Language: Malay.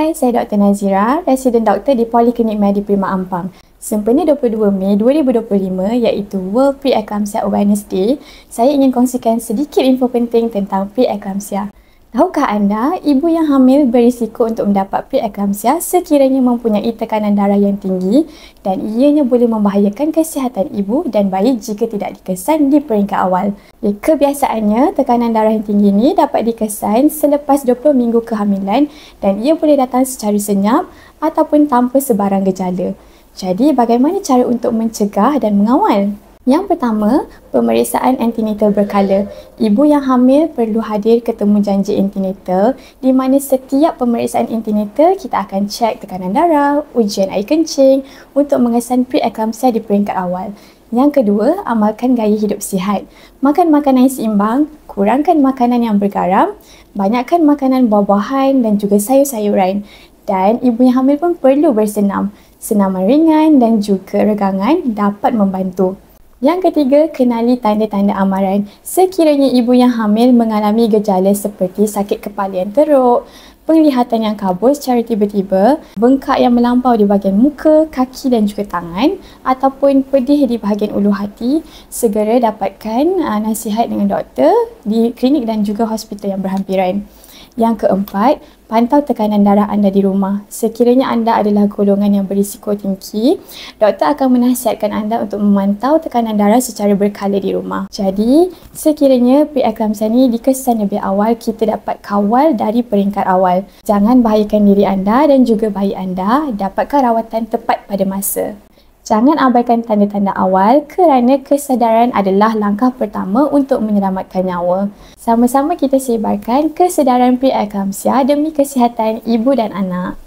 Hai, saya Dr. Nazira, residen doktor di Poliklinik Medi Prima Ampang. Sempena 22 Mei 2025 iaitu World Pre-Eclampsia Awareness Day, saya ingin kongsikan sedikit info penting tentang pre-eclampsia. Tahukah anda, ibu yang hamil berisiko untuk mendapat pre-eclampsia sekiranya mempunyai tekanan darah yang tinggi dan ianya boleh membahayakan kesihatan ibu dan bayi jika tidak dikesan di peringkat awal. Kebiasaannya, tekanan darah yang tinggi ini dapat dikesan selepas 20 minggu kehamilan dan ia boleh datang secara senyap ataupun tanpa sebarang gejala. Jadi, bagaimana cara untuk mencegah dan mengawal? Yang pertama, pemeriksaan antenatal berkala. Ibu yang hamil perlu hadir ke temu janji antenatal di mana setiap pemeriksaan antenatal kita akan cek tekanan darah, ujian air kencing untuk mengesan pre-eclampsia di peringkat awal. Yang kedua, amalkan gaya hidup sihat. Makan makanan yang seimbang, kurangkan makanan yang bergaram, banyakkan makanan buah-buahan dan juga sayur-sayuran. Dan ibu yang hamil pun perlu bersenam. Senaman ringan dan juga regangan dapat membantu. Yang ketiga, kenali tanda-tanda amaran. Sekiranya ibu yang hamil mengalami gejala seperti sakit kepala yang teruk, penglihatan yang kabur secara tiba-tiba, bengkak yang melampau di bahagian muka, kaki dan juga tangan ataupun pedih di bahagian ulu hati, segera dapatkan nasihat dengan doktor di klinik dan juga hospital yang berhampiran. Yang keempat, pantau tekanan darah anda di rumah. Sekiranya anda adalah golongan yang berisiko tinggi, doktor akan menasihatkan anda untuk memantau tekanan darah secara berkala di rumah. Jadi, sekiranya pre-eclampsia ni dikesan lebih awal, kita dapat kawal dari peringkat awal. Jangan bahayakan diri anda dan juga bayi anda, dapatkan rawatan tepat pada masa. Jangan abaikan tanda-tanda awal kerana kesedaran adalah langkah pertama untuk menyelamatkan nyawa. Sama-sama kita sebarkan kesedaran pre-eclampsia demi kesihatan ibu dan anak.